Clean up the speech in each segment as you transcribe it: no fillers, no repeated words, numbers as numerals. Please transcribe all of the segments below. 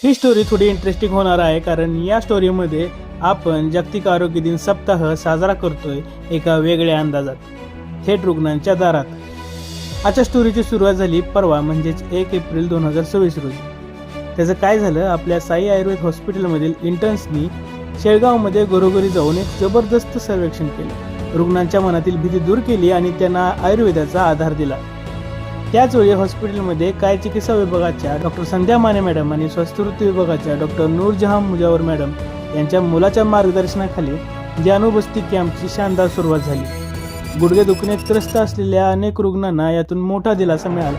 ही story थोडी interesting होणार आहे, कारण या स्टोरीमध्ये आपण जागतिक आरोग्य दिन सप्ताह साजरा करतोय एका वेगळ्या अंदाजात, थेट रुग्णांच्या दारात. आजच्या स्टोरीची सुरुवात झाली परवा, म्हणजेच 1 एप्रिल 2026 रोजी. त्याचं काय झालं, आपल्या साई आयुर्वेद हॉस्पिटलमधील इंटर्न्सनी शेळगावमध्ये घरोघरी जाऊन एक जबरदस्त सर्वेक्षण केलं. रुग्णांच्या मनातील भीती दूर केली आणि त्यांना आयुर्वेदाचा आधार दिला. त्याचवेळी हॉस्पिटलमध्ये काय चिकित्सा विभागाच्या डॉक्टर संध्या माने मॅडम आणि स्वस्थवृत्ती विभागाच्या डॉक्टर नूरजहां मुजावर मॅडम यांच्या मुलाच्या मार्गदर्शनाखाली जानूबस्ती कॅम्पची शानदार सुरुवात झाली. गुडघे दुखण्यात त्रस्त असलेल्या अनेक रुग्णांना यातून मोठा दिलासा मिळाला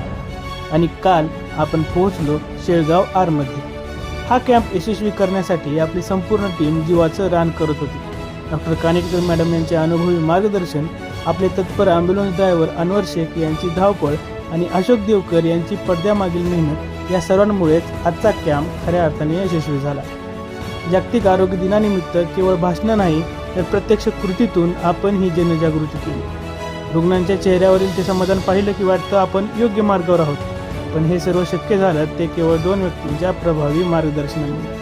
आणि काल आपण पोहोचलो शेळगाव आरमध्ये. हा कॅम्प यशस्वी करण्यासाठी आपली संपूर्ण टीम जीवाचं रान करत होती. डॉक्टर कानेटकर मॅडम यांचे अनुभवी मार्गदर्शन, आपले तत्पर ॲम्ब्युलन्स ड्रायव्हर अनवर शेख यांची धावपळ आणि अशोक देवकर यांची पडद्यामागील मेहनत, या सर्वांमुळेच आजचा कॅम्प खऱ्या अर्थाने यशस्वी झाला. जागतिक आरोग्य दिनानिमित्त केवळ भाषणं नाही, तर प्रत्यक्ष कृतीतून आपण ही जनजागृती केली. रुग्णांच्या चेहऱ्यावरील ते समाधान पाहिलं की वाटतं आपण योग्य मार्गावर आहोत. पण हे सर्व शक्य झालं ते केवळ 2 व्यक्तींच्या प्रभावी मार्गदर्शनामुळे.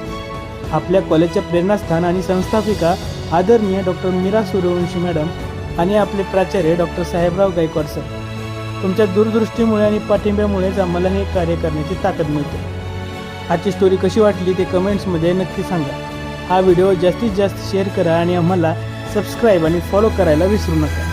आपल्या कॉलेजच्या प्रेरणास्थान आणि संस्थापिका आदरणीय डॉक्टर मीरा सूर्यवंशी मॅडम आणि आपले प्राचार्य डॉक्टर साहेबराव गायकवाड सर. तुमच्या दूरदृष्टीमुळे आणि पाठिंब्यामुळेच आम्हाला हे कार्य करण्याची ताकद मिळते. आजची स्टोरी कशी वाटली ते कमेंट्समध्ये नक्की सांगा. हा व्हिडिओ जास्तीत जास्त शेअर करा आणि आम्हाला सबस्क्राईब आणि फॉलो करायला विसरू नका.